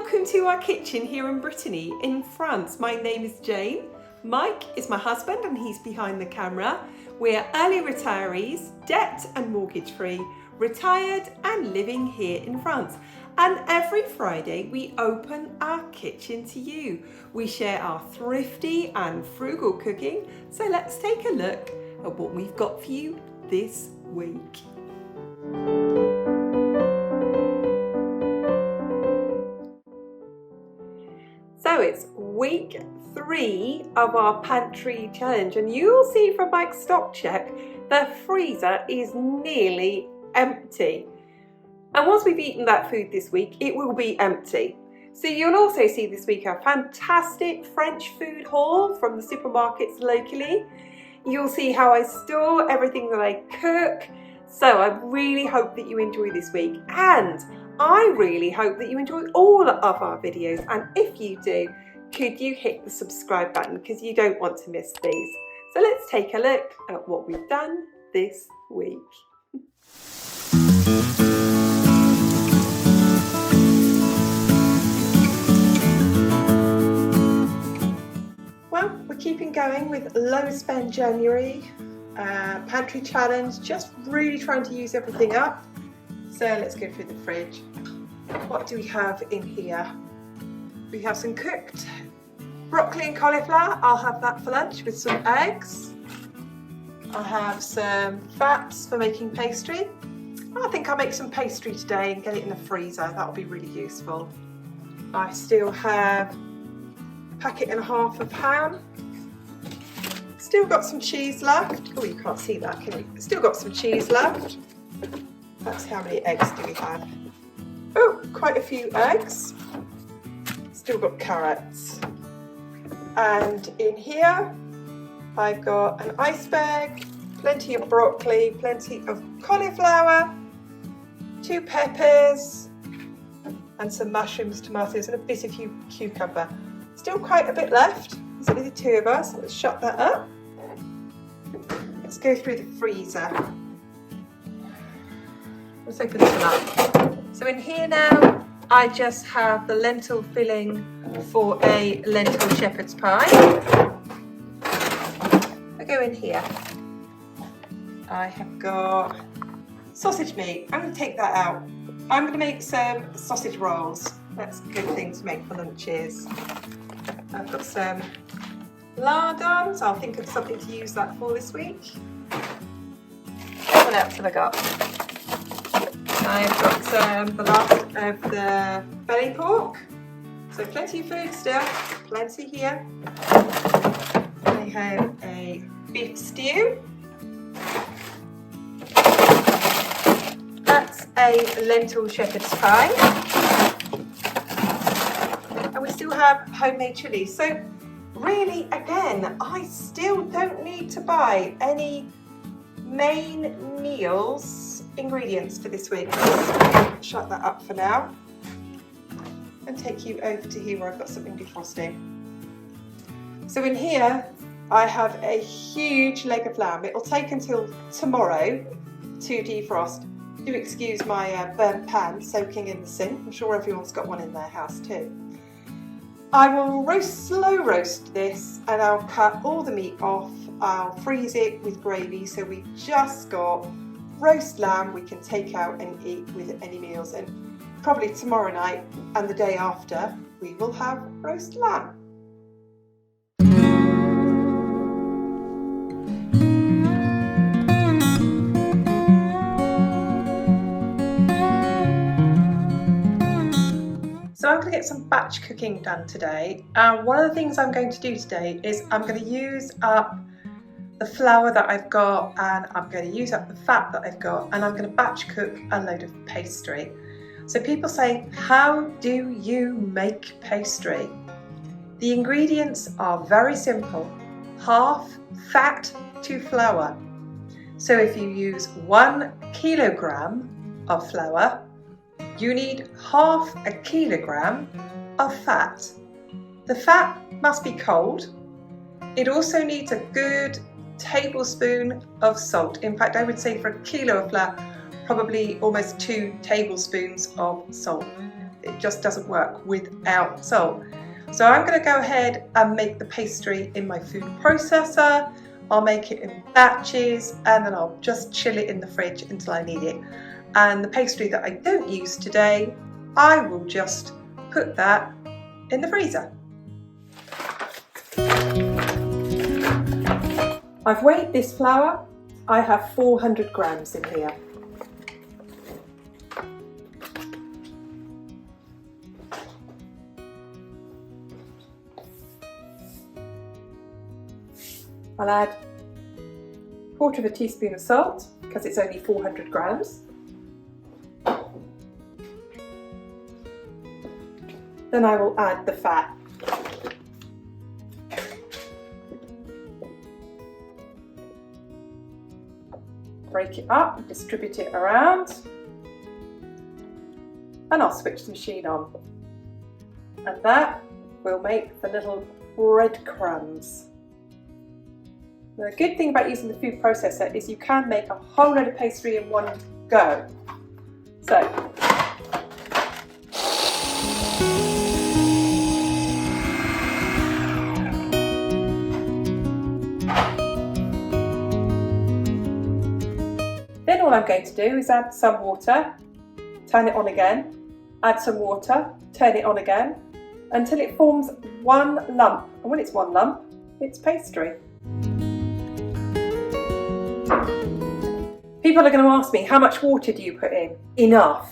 Welcome to our kitchen here in Brittany in France. My name is Jane. Mike is my husband and he's behind the camera. We're early retirees, debt and mortgage free, retired and living here in France. And every Friday we open our kitchen to you. We share our thrifty and frugal cooking. So let's take a look at what we've got for you this week. So it's week 3 of our pantry challenge, and you'll see from Mike's stock check, the freezer is nearly empty. And once we've eaten that food this week, it will be empty. So you'll also see this week a fantastic French food haul from the supermarkets locally. You'll see how I store everything that I cook. So I really hope that you enjoy this week, and I really hope that you enjoy all of our videos, and if you do, could you hit the subscribe button because you don't want to miss these. So let's take a look at what we've done this week. Well, we're keeping going with low spend January, pantry challenge, just really trying to use everything up. So let's go through the fridge. What do we have in here? We have some cooked broccoli and cauliflower. I'll have that for lunch with some eggs. I have some fats for making pastry. I think I'll make some pastry today and get it in the freezer. That'll be really useful. I still have a packet and a half of ham. Still got some cheese left. Oh, you can't see that, can you? Still got some cheese left. That's how many eggs do we have? Oh, quite a few eggs. Still got carrots. And in here, I've got an iceberg, plenty of broccoli, plenty of cauliflower, 2 peppers, and some mushrooms, tomatoes, and a bit of cucumber. Still quite a bit left. There's only the 2 of us. Let's shut that up. Let's go through the freezer. Let's open this one up. So in here now, I just have the lentil filling for a lentil shepherd's pie. I go in here. I have got sausage meat. I'm going to take that out. I'm going to make some sausage rolls. That's a good thing to make for lunches. I've got some lardons. I'll think of something to use that for this week. What else have I got? I've got the last of the belly pork. So plenty of food still, plenty here. I have a beef stew. That's a lentil shepherd's pie. And we still have homemade chilli. So really, again, I still don't need to buy any main meals ingredients for this week. Let's shut that up for now and take you over to here where I've got something defrosting. So in here I have a huge leg of lamb. It'll take until tomorrow to defrost. Do excuse my burnt pan soaking in the sink. I'm sure everyone's got one in their house too. I will slow roast this, and I'll cut all the meat off. I'll freeze it with gravy, so we've just got roast lamb we can take out and eat with any meals, and probably tomorrow night and the day after we will have roast lamb. So I'm going to get some batch cooking done today, and one of the things I'm going to do today is I'm going to use up the flour that I've got, and I'm going to use up the fat that I've got, and I'm going to batch cook a load of pastry. So people say, how do you make pastry? The ingredients are very simple: half fat to flour. So if you use 1 kilogram of flour, you need half a kilogram of fat. The fat must be cold. It also needs a good tablespoon of salt. In fact, I would say for a kilo of flour, probably almost 2 tablespoons of salt. It just doesn't work without salt. So I'm going to go ahead and make the pastry in my food processor. I'll make it in batches and then I'll just chill it in the fridge until I need it. And the pastry that I don't use today, I will just put that in the freezer. I've weighed this flour. I have 400 grams in here. I'll add 1/4 teaspoon of salt because it's only 400 grams. Then I will add the fat. Break it up, distribute it around, and I'll switch the machine on. And that will make the little breadcrumbs. The good thing about using the food processor is you can make a whole load of pastry in one go. So, then all I'm going to do is add some water, turn it on again, add some water, turn it on again, until it forms one lump. And when it's one lump, it's pastry. People are going to ask me, how much water do you put in? Enough.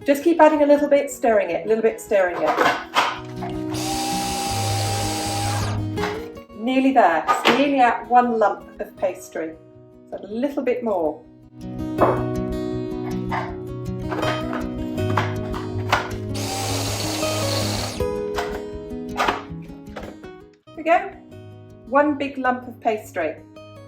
Just keep adding a little bit, stirring it, a little bit, stirring it. Nearly there. It's nearly at one lump of pastry. So a little bit more. There we go. One big lump of pastry.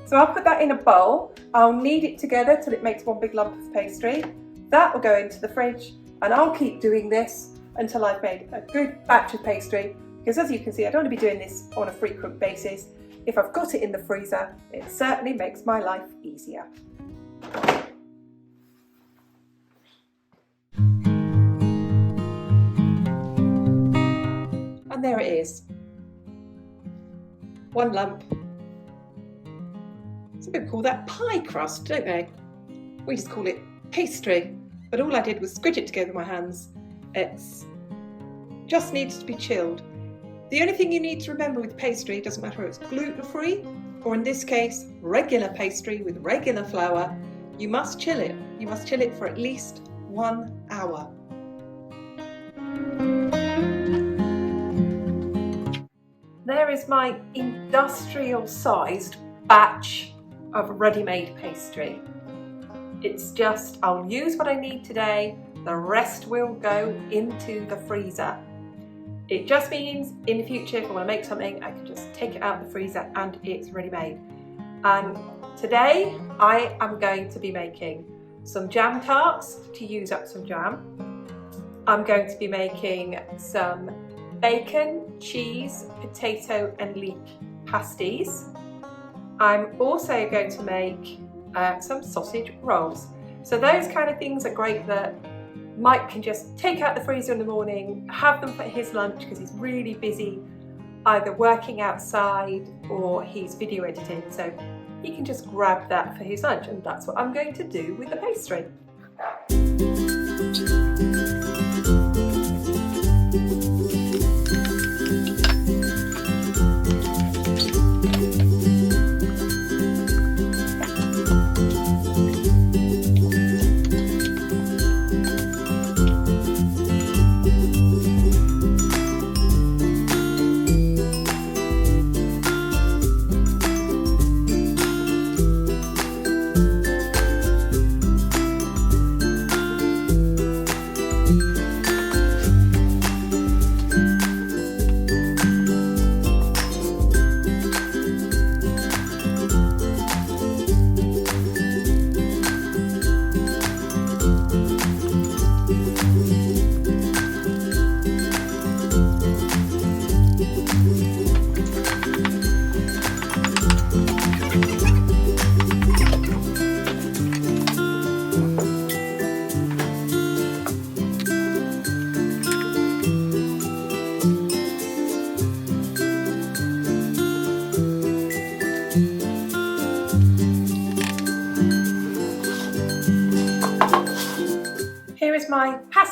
So I'll put that in a bowl. I'll knead it together till it makes one big lump of pastry. That will go into the fridge and I'll keep doing this until I've made a good batch of pastry, because as you can see, I don't want to be doing this on a frequent basis. If I've got it in the freezer, it certainly makes my life easier. And there it is. One lump. Some people call that pie crust, don't they? We just call it pastry. But all I did was squidge it together with my hands. It just needs to be chilled. The only thing you need to remember with pastry, it doesn't matter if it's gluten-free or in this case, regular pastry with regular flour, you must chill it. You must chill it for at least 1 hour. There is my industrial-sized batch of ready-made pastry. It's just, I'll use what I need today, the rest will go into the freezer. It just means in the future, if I want to make something, I can just take it out of the freezer and it's ready-made. And today I am going to be making some jam tarts to use up some jam. I'm going to be making some bacon, cheese, potato and leek pasties. I'm also going to make some sausage rolls. So those kind of things are great that Mike can just take out the freezer in the morning, have them for his lunch because he's really busy either working outside or he's video editing. So he can just grab that for his lunch, and that's what I'm going to do with the pastry.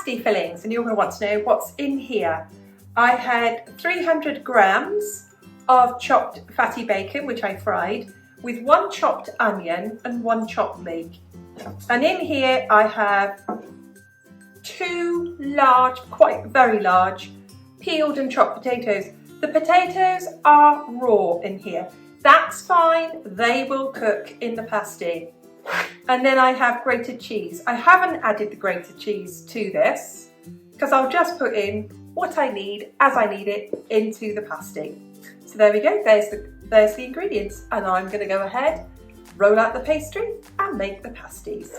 pasty fillings, and you're going to want to know what's in here. I had 300 grams of chopped fatty bacon, which I fried, with 1 chopped onion and 1 chopped leek. And in here I have 2 large, very large, peeled and chopped potatoes. The potatoes are raw in here. That's fine, they will cook in the pasty. And then I have grated cheese. I haven't added the grated cheese to this because I'll just put in what I need as I need it into the pasty. So there we go, there's the ingredients, and I'm going to go ahead, roll out the pastry and make the pasties.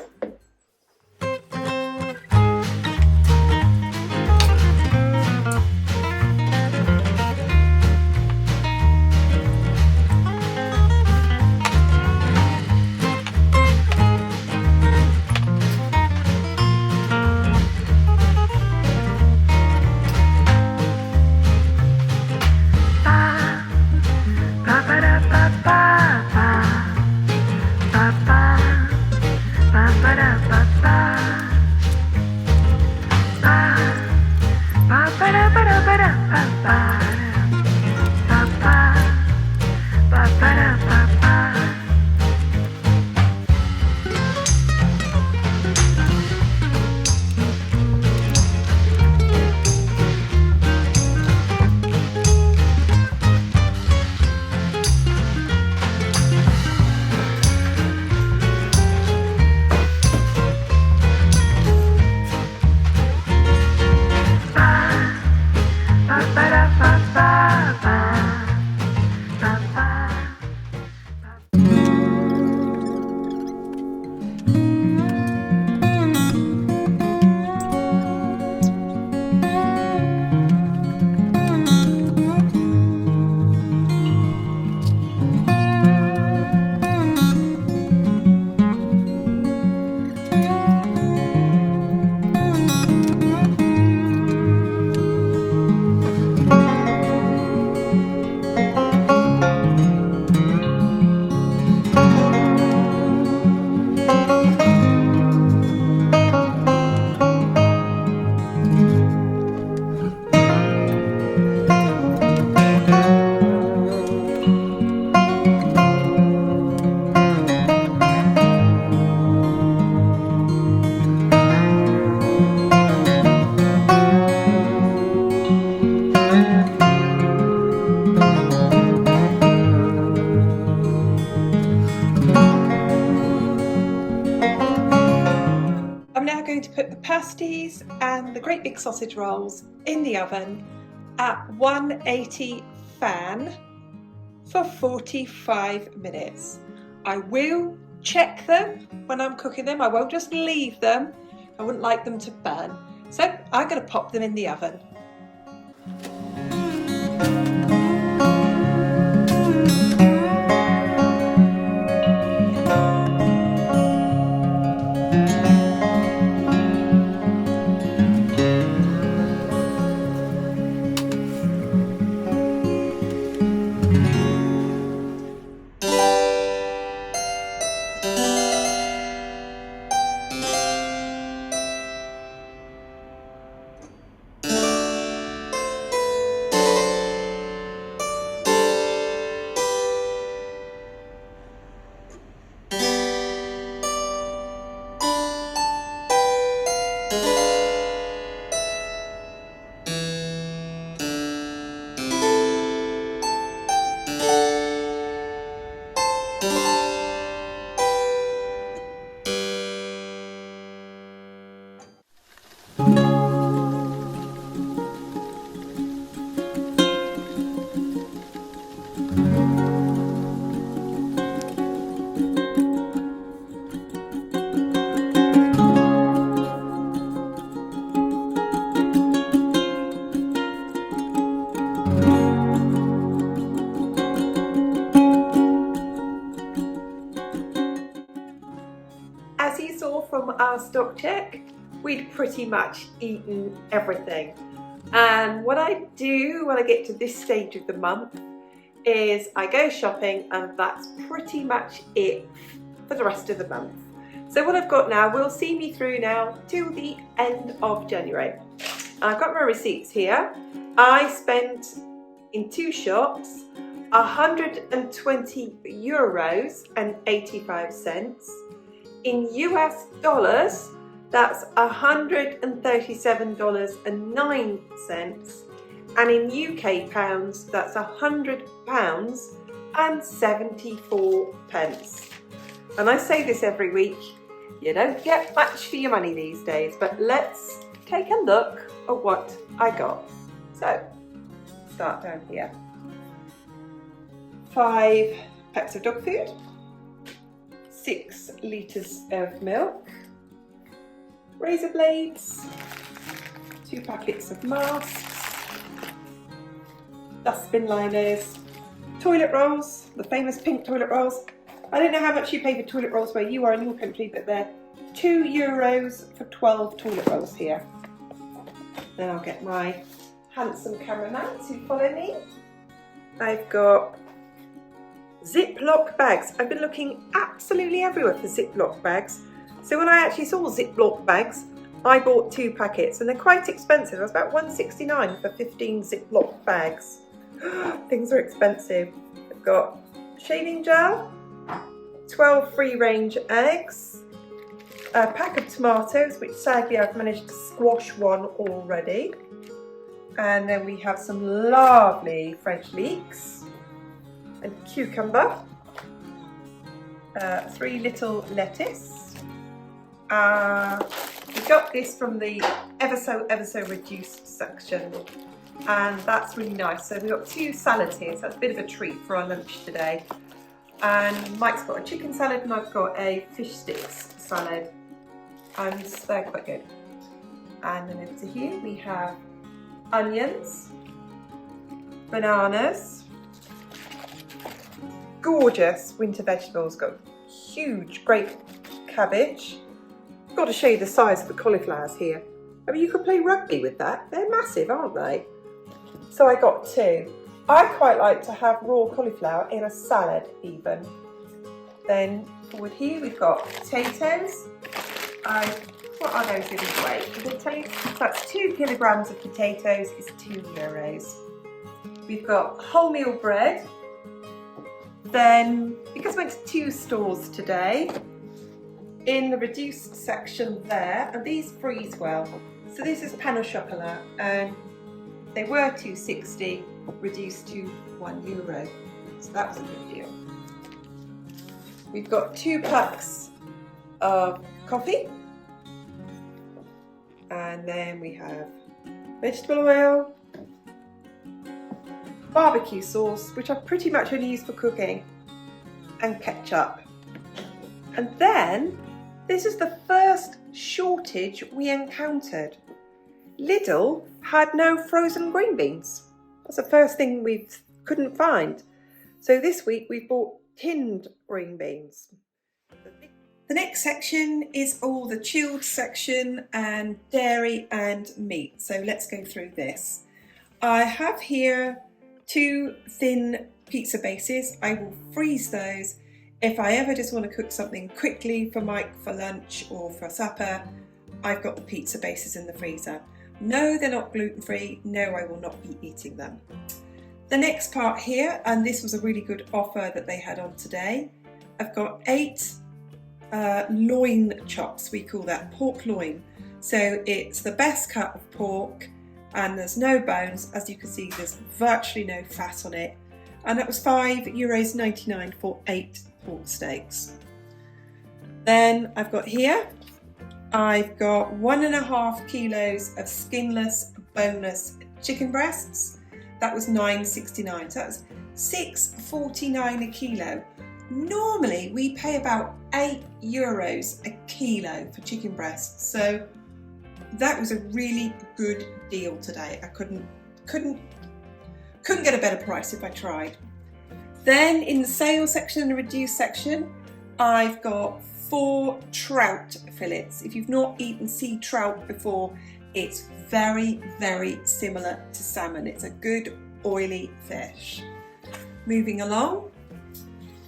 I'm now going to put the pasties and the great big sausage rolls in the oven at 180 fan for 45 minutes. I will check them when I'm cooking them. I won't just leave them. I wouldn't like them to burn. So I'm going to pop them in the oven. As you saw from our stock check, we'd pretty much eaten everything. And what I do when I get to this stage of the month is I go shopping, and that's pretty much it for the rest of the month. So what I've got now will see me through now till the end of January. I've got my receipts here. I spent in 2 shops €120 and 85 cents. In US dollars, that's $137.09, and in UK pounds, that's £100 and 74 pence. And I say this every week, you don't get much for your money these days, but let's take a look at what I got. So, start down here. 5 packs of dog food, 6 litres of milk, razor blades, 2 packets of masks, dustbin liners, toilet rolls, the famous pink toilet rolls. I don't know how much you pay for toilet rolls where you are in your country, but they're €2 for 12 toilet rolls here. Then I'll get my handsome cameraman to follow me. I've got Ziploc bags. I've been looking absolutely everywhere for Ziploc bags. So when I actually saw Ziploc bags, I bought 2 packets, and they're quite expensive. It was about $1.69 for 15 Ziploc bags. Things are expensive. I've got shaving gel, 12 free-range eggs, a pack of tomatoes, which sadly I've managed to squash one already, and then we have some lovely French leeks and cucumber, 3 little lettuce. We got this from the ever so reduced section, and that's really nice. So we've got 2 salads here, so that's a bit of a treat for our lunch today. And Mike's got a chicken salad and I've got a fish sticks salad, and they're quite good. And then over to here we have onions, bananas, gorgeous winter vegetables, got huge great cabbage. I've got to show you the size of the cauliflowers here. I mean, you could play rugby with that. They're massive, aren't they? So I got 2. I quite like to have raw cauliflower in a salad even. Then forward here we've got potatoes. What are those in weight? I'm going to tell you, that's 2 kilograms of potatoes is €2. We've got wholemeal bread. Then, because I went to 2 stores today, in the reduced section there, and these freeze well. So this is pain au chocolat, and they were $2.60, reduced to €1. So that was a good deal. We've got 2 packs of coffee, and then we have vegetable oil, barbecue sauce, which I pretty much only use for cooking, and ketchup. And then this is the first shortage we encountered. Lidl had no frozen green beans. That's the first thing we couldn't find. So this week we bought tinned green beans. The next section is all the chilled section and dairy and meat. So let's go through this. I have here 2 thin pizza bases. I will freeze those if I ever just want to cook something quickly for Mike for lunch or for supper. I've got the pizza bases in the freezer. No, they're not gluten-free. No, I will not be eating them. The next part here, and this was a really good offer that they had on today. I've got 8 loin chops, we call that pork loin. So it's the best cut of pork, and there's no bones. As you can see, there's virtually no fat on it. And that was €5.99 for 8 pork steaks. Then I've got here, I've got 1.5 kilos of skinless boneless chicken breasts. That was $9.69, so that was $6.49 a kilo. Normally we pay about €8 a kilo for chicken breasts, so that was a really good deal today. I couldn't get a better price if I tried. Then in the sales section and the reduced section, I've got 4 trout fillets. If you've not eaten sea trout before, it's very, very similar to salmon. It's a good oily fish. Moving along,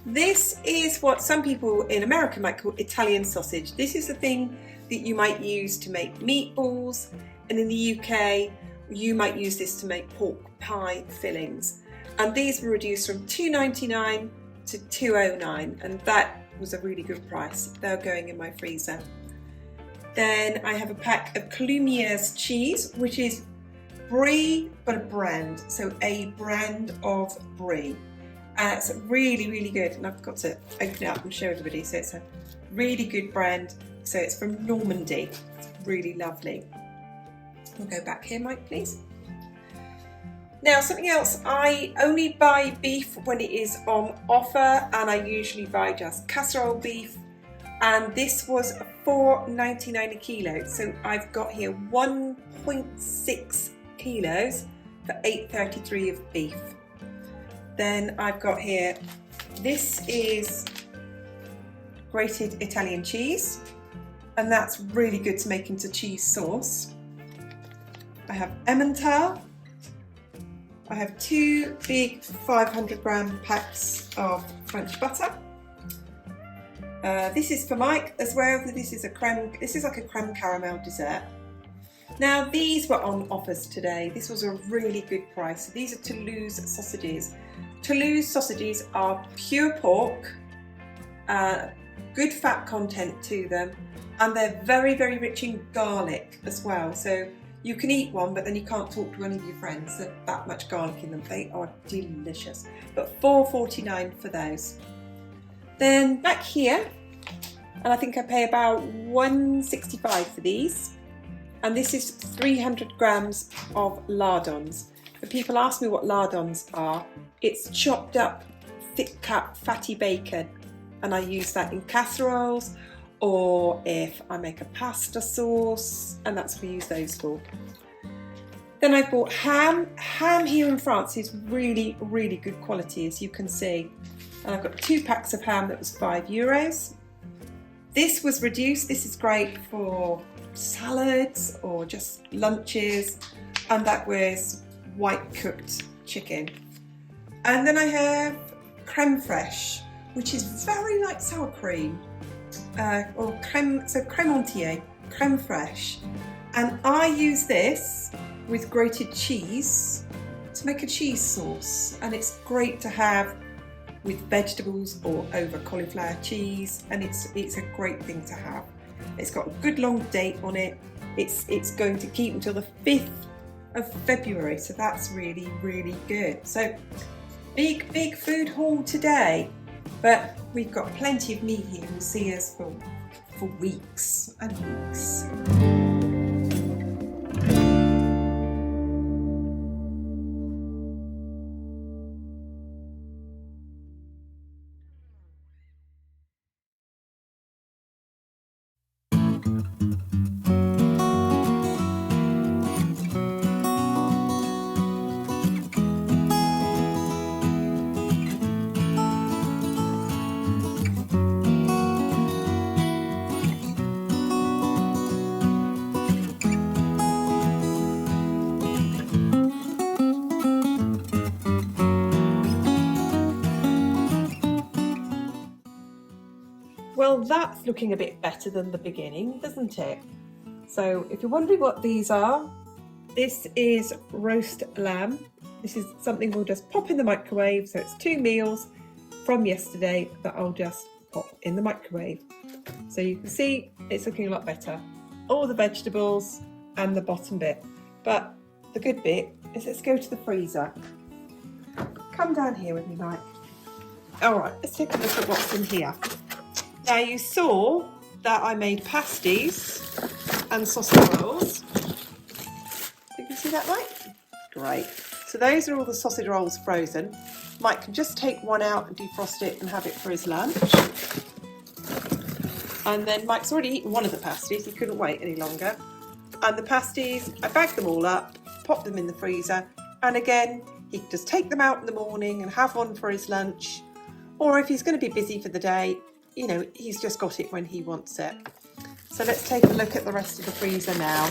This is what some people in America might call Italian sausage. This is the thing that you might use to make meatballs, and in the UK you might use this to make pork pie fillings. And these were reduced from $2.99 to $2.09, and that was a really good price. They're going in my freezer. Then I have a pack of Clumier's cheese, which is brie but a brand, so a brand of brie. It's really, really good, and I've got to open it up and show everybody. So it's a really good brand. So it's from Normandy. It's really lovely. We'll go back here, Mike, please. Now, something else, I only buy beef when it is on offer, and I usually buy just casserole beef. And this was $4.99 a kilo. So I've got here 1.6 kilos for $8.33 of beef. Then I've got here, this is grated Italian cheese, and that's really good to make into cheese sauce. I have Emmental. I have 2 big 500-gram packs of French butter. This is for Mike as well. This is like a creme caramel dessert. Now these were on offers today. This was a really good price. So these are Toulouse sausages. Toulouse sausages are pure pork, good fat content to them, and they're very, very rich in garlic as well. So you can eat one, but then you can't talk to any of your friends. There's that much garlic in them. They are delicious. But $4.49 for those. Then back here, and I think I pay about $1.65 for these. And this is 300 grams of lardons. When people ask me what lardons are, it's chopped up, thick cut, fatty bacon. And I use that in casseroles, or if I make a pasta sauce, and that's what we use those for. Then I bought ham. Ham here in France is really, really good quality, as you can see. And I've got 2 packs of ham that was €5. This was reduced. This is great for salads or just lunches, and that was white cooked chicken. And then I have creme fraiche, which is very like sour cream, or creme entier, creme fraiche. And I use this with grated cheese to make a cheese sauce, and it's great to have with vegetables or over cauliflower cheese, and it's a great thing to have. It's got a good long date on it. It's going to keep until the 5th of February, so that's really, really good. So big food haul today, but we've got plenty of meat here. We'll see us for weeks and weeks. Well, that's looking a bit better than the beginning, doesn't it? So if you're wondering what these are, this is roast lamb. This is something we'll just pop in the microwave. So it's 2 meals from yesterday that I'll just pop in the microwave. So you can see it's looking a lot better. All the vegetables and the bottom bit. But the good bit is, let's go to the freezer. Come down here with me, Mike. All right, let's take a look at what's in here. Now you saw that I made pasties and sausage rolls. You can see that, right? Great. So those are all the sausage rolls frozen. Mike can just take one out and defrost it and have it for his lunch. And then Mike's already eaten one of the pasties, he couldn't wait any longer. And the pasties, I bagged them all up, popped them in the freezer, and again, he can just take them out in the morning and have one for his lunch. Or if he's going to be busy for the day, you know, he's just got it when he wants it. So let's take a look at the rest of the freezer now.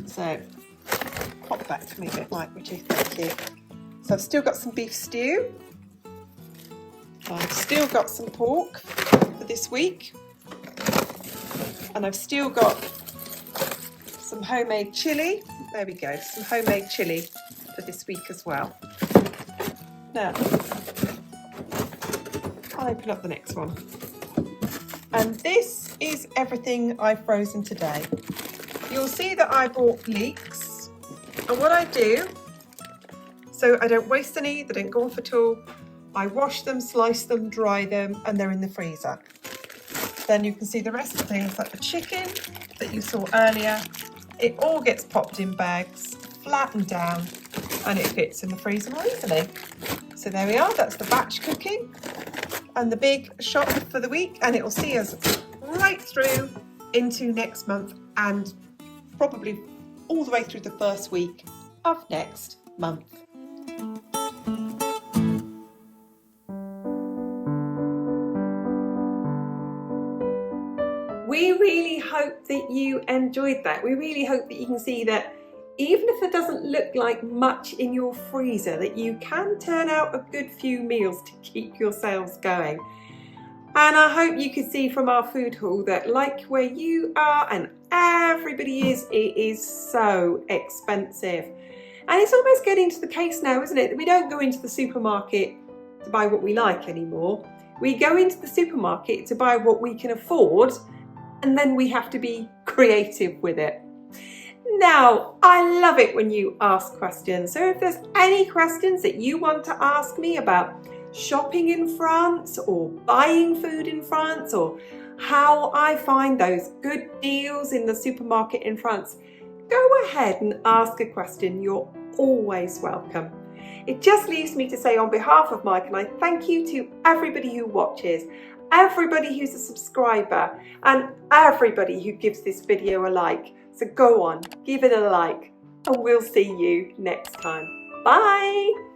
So, pop back to me a bit, Mike, would you? Thank you. So I've still got some beef stew. I've still got some pork for this week. And I've still got some homemade chilli. There we go, some homemade chilli for this week as well. Now, I'll open up the next one. And this is everything I've frozen today. You'll see that I bought leeks. And what I do, so I don't waste any, they don't go off at all, I wash them, slice them, dry them, and they're in the freezer. Then you can see the rest of the things like the chicken that you saw earlier. It all gets popped in bags, flattened down, and it fits in the freezer more easily. So there we are, that's the batch cooking and the big shot for the week, and it will see us right through into next month and probably all the way through the first week of next month. We really hope that you enjoyed that. We really hope that you can see that even if it doesn't look like much in your freezer, that you can turn out a good few meals to keep yourselves going. And I hope you can see from our food haul that, like where you are and everybody is, it is so expensive. And it's almost getting to the case now, isn't it, that we don't go into the supermarket to buy what we like anymore. We go into the supermarket to buy what we can afford, and then we have to be creative with it. Now, I love it when you ask questions. So if there's any questions that you want to ask me about shopping in France or buying food in France or how I find those good deals in the supermarket in France, go ahead and ask a question. You're always welcome. It just leaves me to say on behalf of Mike and I, thank you to everybody who watches, everybody who's a subscriber, and everybody who gives this video a like. So go on, give it a like, and we'll see you next time. Bye!